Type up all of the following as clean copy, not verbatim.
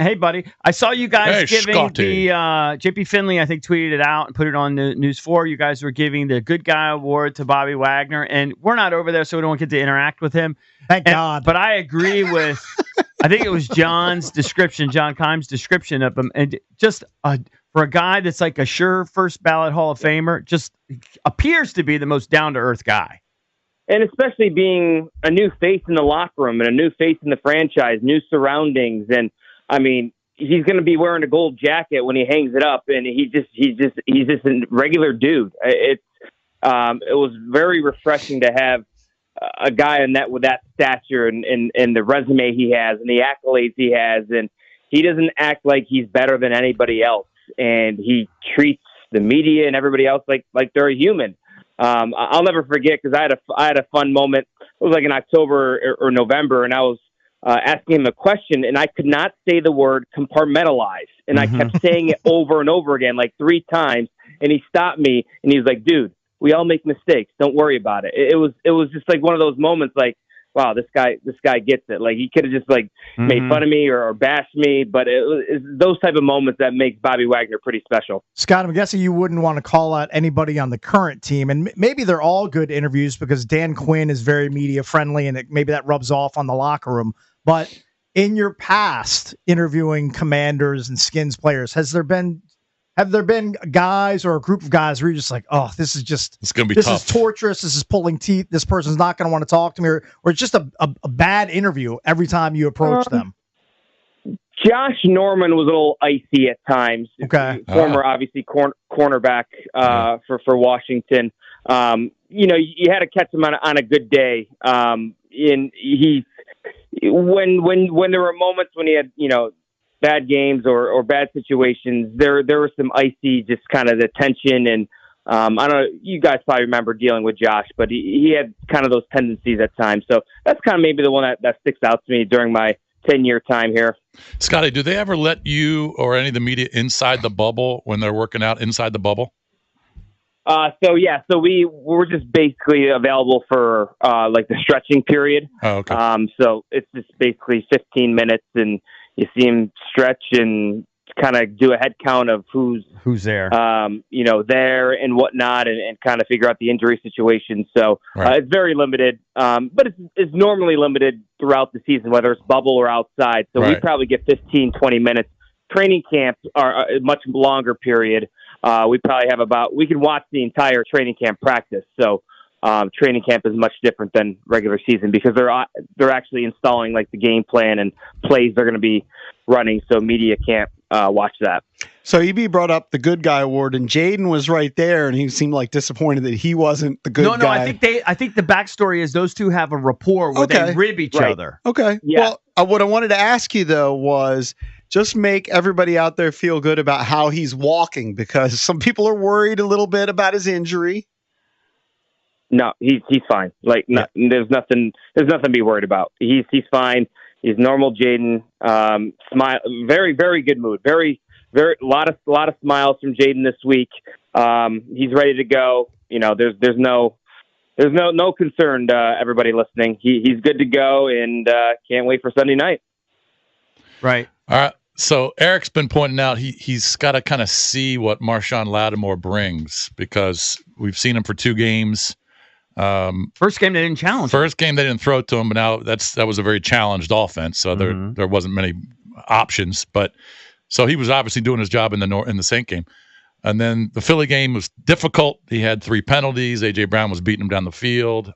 Hey, buddy. I saw you guys giving Scotty. the JP Finley, I think, tweeted it out and put it on the News 4. You guys were giving the Good Guy Award to Bobby Wagner, and we're not over there, so we don't get to interact with him. Thank God. But I agree with, I think it was John Keim's description of him, and just for a guy that's like a sure first ballot Hall of Famer, just appears to be the most down-to-earth guy. And especially being a new face in the locker room and a new face in the franchise, new surroundings. And I mean, he's going to be wearing a gold jacket when he hangs it up, and he's just a regular dude. It was very refreshing to have a guy with that stature and the resume he has and the accolades he has. And he doesn't act like he's better than anybody else. And he treats the media and everybody else like they're a human. I'll never forget, because I had a fun moment. It was like in October or November, and I was asking him a question, and I could not say the word compartmentalize, and I kept saying it over and over again, like 3 times. And he stopped me, and he was like, "Dude, we all make mistakes. Don't worry about it." It was just like one of those moments, like, wow, this guy gets it. Like, he could have just made fun of me or bashed me, but it's those type of moments that makes Bobby Wagner pretty special. Scott, I'm guessing you wouldn't want to call out anybody on the current team, and maybe they're all good interviews because Dan Quinn is very media friendly, and maybe that rubs off on the locker room. But in your past interviewing Commanders and Skins players, have there been guys or a group of guys where you're just like, oh, this is torturous. This is pulling teeth. This person's not going to want to talk to me, or it's just a bad interview every time you approach them? Josh Norman was a little icy at times. Okay. Former, obviously, cornerback for Washington. You had to catch him on a good day. And when there were moments when he had, bad games or bad situations, there was some icy, just kind of the tension. And I don't know, you guys probably remember dealing with Josh, but he had kind of those tendencies at times. So that's kind of maybe the one that sticks out to me during my 10-year time here. Scotty, do they ever let you or any of the media inside the bubble when they're working out inside the bubble? So we were just basically available for like the stretching period. Oh, okay. So it's just basically 15 minutes, and you see him stretch and kind of do a head count of who's there, there and whatnot, and kind of figure out the injury situation. So right. It's very limited, but it's normally limited throughout the season, whether it's bubble or outside. So right. we probably get 15, 20 minutes. Training camps are a much longer period. We probably have we can watch the entire training camp practice. So training camp is much different than regular season because they're actually installing like the game plan and plays they're going to be running. So media can't watch that. So EB brought up the Good Guy Award, and Jaden was right there, and he seemed like disappointed that he wasn't the good guy. No, I think the backstory is those two have a rapport where they rib each other. Okay. Yeah. Well, what I wanted to ask you though was just make everybody out there feel good about how he's walking, because some people are worried a little bit about his injury. No, he's fine. Like there's nothing to be worried about. He's fine. He's normal Jaden. Smile, very, very good mood. Very, very lot of smiles from Jaden this week. He's ready to go. There's no concern to everybody listening. He's good to go, and can't wait for Sunday night. Right. All right. So Eric's been pointing out he's got to kind of see what Marshawn Lattimore brings, because we've seen him for 2 games. First game they didn't challenge. First game they didn't throw it to him, but now that was a very challenged offense, so there wasn't many options. But so he was obviously doing his job in the Saint game, and then the Philly game was difficult. He had 3 penalties. AJ Brown was beating him down the field.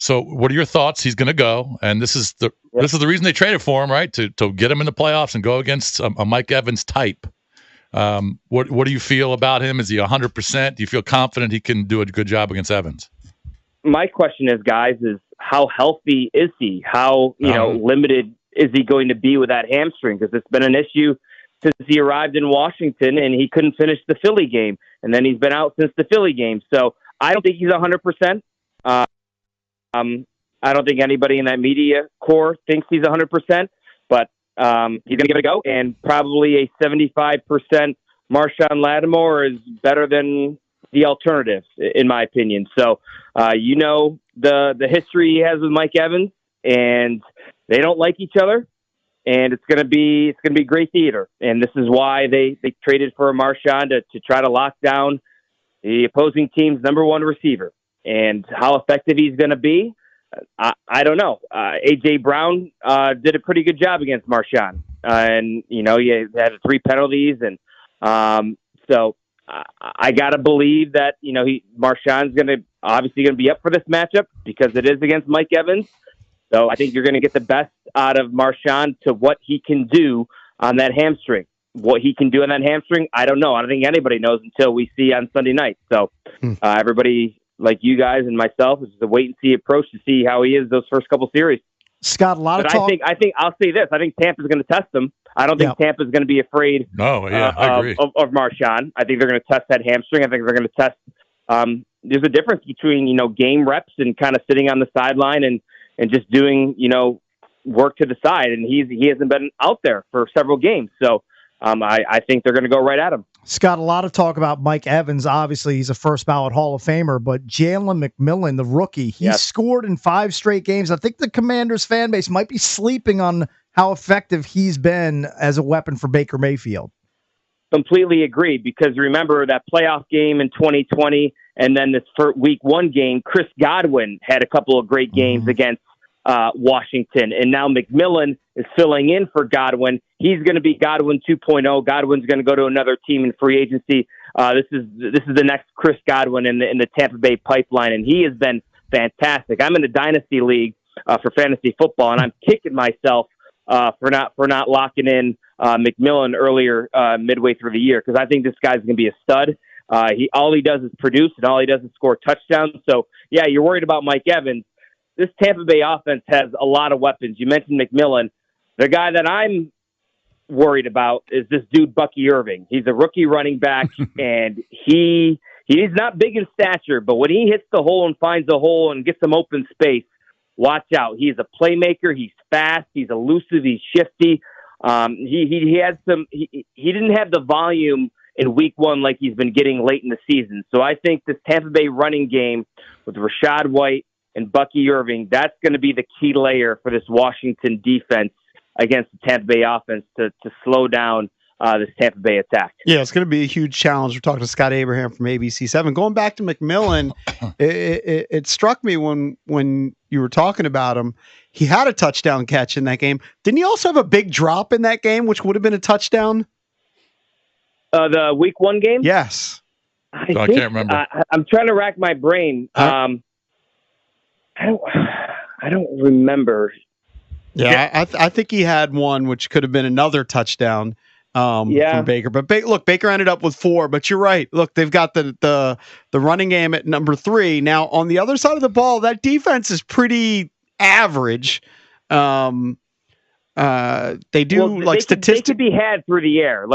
So what are your thoughts? He's going to go, and this is the reason they traded for him, right? To get him in the playoffs and go against a Mike Evans type. What do you feel about him? Is he 100%? Do you feel confident he can do a good job against Evans? My question is, guys, is how healthy is he? How limited is he going to be with that hamstring? Because it's been an issue since he arrived in Washington, and he couldn't finish the Philly game, and then he's been out since the Philly game. So I don't think he's 100%. I don't think anybody in that media core thinks he's 100%, but he's going to give it a go, and probably a 75% Marshawn Lattimore is better than the alternatives, in my opinion. So, the history he has with Mike Evans, and they don't like each other. and it's gonna be great theater. And this is why they traded for Marshawn to try to lock down the opposing team's number one receiver. And how effective he's going to be, I don't know. A.J. Brown did a pretty good job against Marshawn. And, he had 3 penalties. And so I got to believe that, Marshawn's obviously going to be up for this matchup because it is against Mike Evans. So I think you're going to get the best out of Marshawn to what he can do on that hamstring. What he can do on that hamstring, I don't know. I don't think anybody knows until we see on Sunday night. So everybody, like you guys and myself, is a wait and see approach to see how he is those first couple series. Scott, a lot of talk. I think I'll say this. I think Tampa's going to test him. I don't think Tampa's going to be afraid I agree. of Marshawn. I think they're going to test that hamstring. I think they're going to test. There's a difference between, game reps and kind of sitting on the sideline and just doing, work to the side. And he hasn't been out there for several games. So I think they're going to go right at him. Scott, a lot of talk about Mike Evans. Obviously, he's a first ballot Hall of Famer, but Jaylen McMillan, the rookie, he scored in 5 straight games. I think the Commanders fan base might be sleeping on how effective he's been as a weapon for Baker Mayfield. Completely agree, because remember that playoff game in 2020 and then this week 1 game, Chris Godwin had a couple of great games against Washington, and now McMillan is filling in for Godwin. He's going to be Godwin 2.0. Godwin's going to go to another team in free agency. This is the next Chris Godwin in the Tampa Bay pipeline, and he has been fantastic. I'm in a dynasty league for fantasy football, and I'm kicking myself for not locking in McMillan earlier midway through the year, because I think this guy's going to be a stud. All he does is produce, and all he does is score touchdowns. So yeah, you're worried about Mike Evans. This Tampa Bay offense has a lot of weapons. You mentioned McMillan. The guy that I'm worried about is this dude, Bucky Irving. He's a rookie running back, and he's not big in stature, but when he hits the hole and finds a hole and gets some open space, watch out. He's a playmaker. He's fast. He's elusive. He's shifty. He didn't have the volume in week 1 like he's been getting late in the season. So I think this Tampa Bay running game with Rachaad White and Bucky Irving, that's going to be the key layer for this Washington defense against the Tampa Bay offense to slow down this Tampa Bay attack. Yeah, it's going to be a huge challenge. We're talking to Scott Abraham from ABC7. Going back to McMillan, it struck me when you were talking about him, he had a touchdown catch in that game. Didn't he also have a big drop in that game, which would have been a touchdown? The week 1 game? Yes. I can't remember. I'm trying to rack my brain. I don't remember. Yeah, I think he had one which could have been another touchdown from Baker. But look, Baker ended up with 4. But you're right. Look, they've got the running game at number 3. Now, on the other side of the ball, that defense is pretty average. They do statistics. They could be had through the air,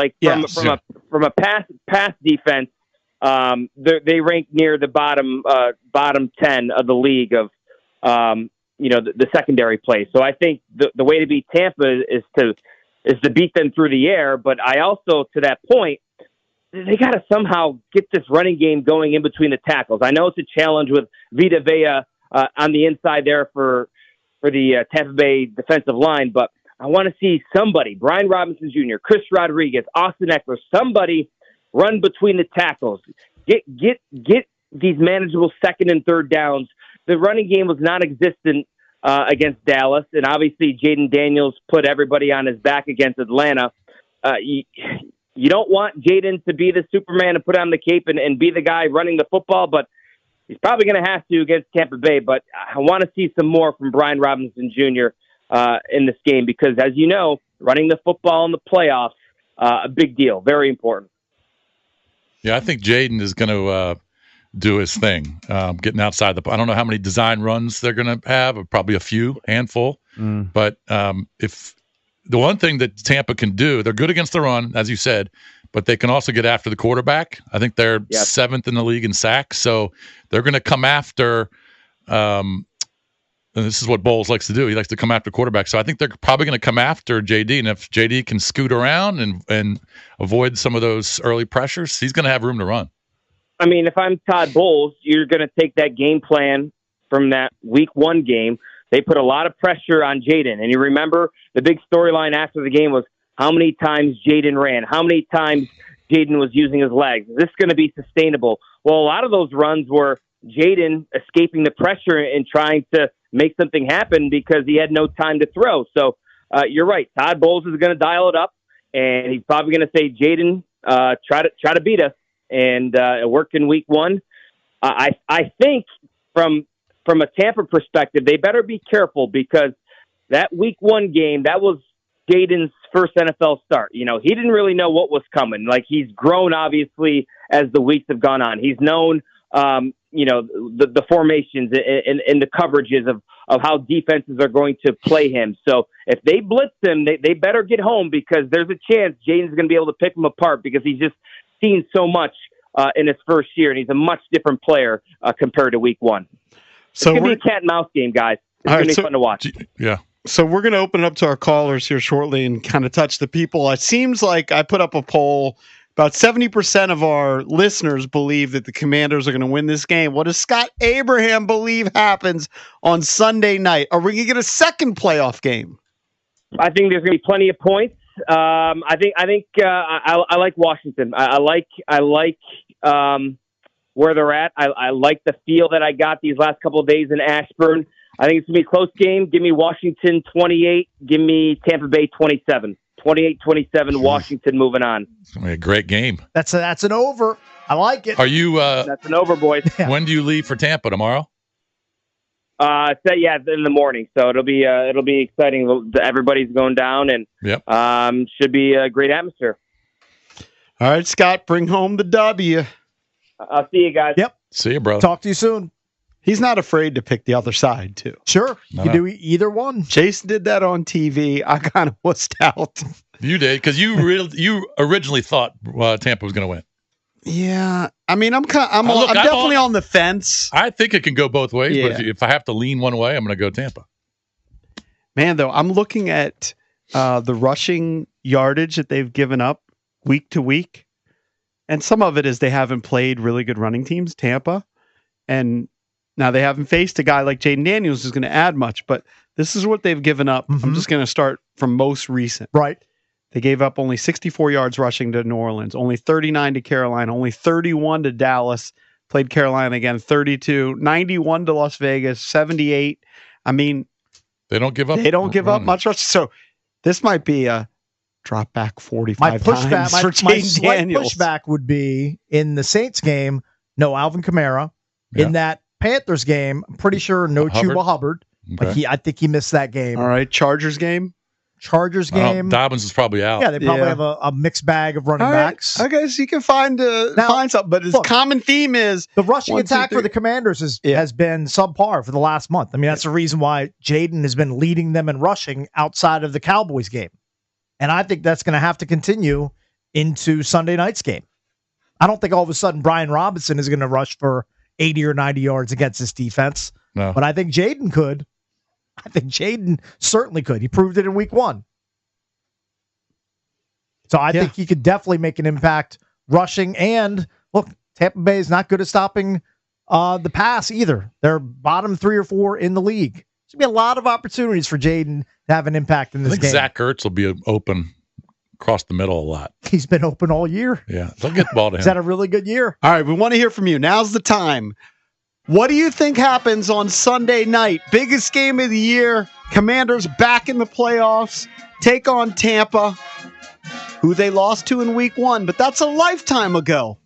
from a pass defense. They rank near the bottom 10 of the league of the secondary play. So I think the way to beat Tampa is to beat them through the air. But I also, to that point, they got to somehow get this running game going in between the tackles. I know it's a challenge with Vita Vea on the inside there for the Tampa Bay defensive line, but I want to see somebody, Brian Robinson Jr., Chris Rodriguez, Austin Eckler, somebody run between the tackles. Get these manageable 2nd and 3rd downs. The running game was non-existent against Dallas, and obviously Jaden Daniels put everybody on his back against Atlanta. You don't want Jaden to be the Superman and put on the cape and be the guy running the football, but he's probably going to have to against Tampa Bay. But I want to see some more from Brian Robinson Jr. In this game because, as you know, running the football in the playoffs, a big deal, very important. Yeah, I think Jaden is going to do his thing, getting outside I don't know how many design runs they're going to have, probably a few, handful. But if the one thing that Tampa can do, they're good against the run, as you said, but they can also get after the quarterback. I think they're 7th in the league in sacks, so they're going to come after. And this is what Bowles likes to do. He likes to come after quarterback. So I think they're probably going to come after JD. And if JD can scoot around and avoid some of those early pressures, he's going to have room to run. I mean, if I'm Todd Bowles, you're going to take that game plan from that week 1 game they put a lot of pressure on Jaden. And you remember the big storyline after the game was how many times Jaden ran, how many times Jaden was using his legs. Is this going to be sustainable? Well, a lot of those runs were Jaden escaping the pressure and trying to make something happen because he had no time to throw. So you're right. Todd Bowles is going to dial it up, and he's probably going to say, Jaden, try to beat us. And it worked in week one. I think from a Tampa perspective, they better be careful because that week one game, that was Jaden's first NFL start. You know, he didn't really know what was coming. Like, he's grown, obviously, as the weeks have gone on. He's known, the formations and the coverages of how defenses are going to play him. So if they blitz him, they better get home because there's a chance Jaden's going to be able to pick him apart because he's just seen so much in his first year, and he's a much different player compared to week one. So it's going to be a cat and mouse game, guys. It's going to be fun to watch. Yeah. So we're going to open it up to our callers here shortly and kind of touch the people. It seems like I put up a poll. About 70% of our listeners believe that the Commanders are going to win this game. What does Scott Abraham believe happens on Sunday night? Are we going to get a second playoff game? I think there's going to be plenty of points. I think I like Washington. I like where they're at. I like the feel that I got these last couple of days in Ashburn. I think it's going to be a close game. Give me Washington 28. Give me Tampa Bay 27. 28-27, Washington moving on. It's going to be a great game. That's an over. I like it. Are you? That's an over, boys. Yeah. When do you leave for Tampa tomorrow? In the morning. So it'll be exciting. Everybody's going down, and should be a great atmosphere. All right, Scott, bring home the W. I'll see you guys. Yep. See you, bro. Talk to you soon. He's not afraid to pick the other side, too. Sure. You can do either one. Jason did that on TV. I kind of wussed out. You did, because you originally thought Tampa was going to win. Yeah. I mean, I'm definitely on the fence. I think it can go both ways, Yeah. but if I have to lean one way, I'm going to go Tampa. Man, though, I'm looking at the rushing yardage that they've given up week to week. And some of it is they haven't played really good running teams, Tampa. And now they haven't faced a guy like Jaden Daniels who's going to add much, but this is what they've given up. Mm-hmm. I'm just going to start from most recent. Right. They gave up only 64 yards rushing to New Orleans, only 39 to Carolina, only 31 to Dallas, played Carolina again, 32, 91 to Las Vegas, 78. I mean, they don't give up. They don't give up much rush. So this might be a drop back 45 times for Jaden Daniels. Pushback would be in the Saints game, no Alvin Kamara. Yeah. In that Panthers game, I'm pretty sure no Chuba Hubbard. Okay. But I think he missed that game. All right, Chargers game. Dobbins is probably out. Yeah, they probably have a mixed bag of running backs. I guess you can find something, but his common theme is the rushing attack for the Commanders has been subpar for the last month. I mean, that's the reason why Jaden has been leading them in rushing outside of the Cowboys game. And I think that's going to have to continue into Sunday night's game. I don't think all of a sudden Brian Robinson is going to rush for 80 or 90 yards against this defense. No. But I think Jaden could. I think Jaden certainly could. He proved it in week one. So I think he could definitely make an impact rushing. And look, Tampa Bay is not good at stopping the pass either. They're bottom 3 or 4 in the league. There's going to be a lot of opportunities for Jaden to have an impact in this game. Zach Ertz will be open across the middle a lot. He's been open all year. Yeah, they'll get the ball to him. He's had a really good year. All right, we want to hear from you. Now's the time. What do you think happens on Sunday night? Biggest game of the year. Commanders back in the playoffs. Take on Tampa, who they lost to in week one, but that's a lifetime ago.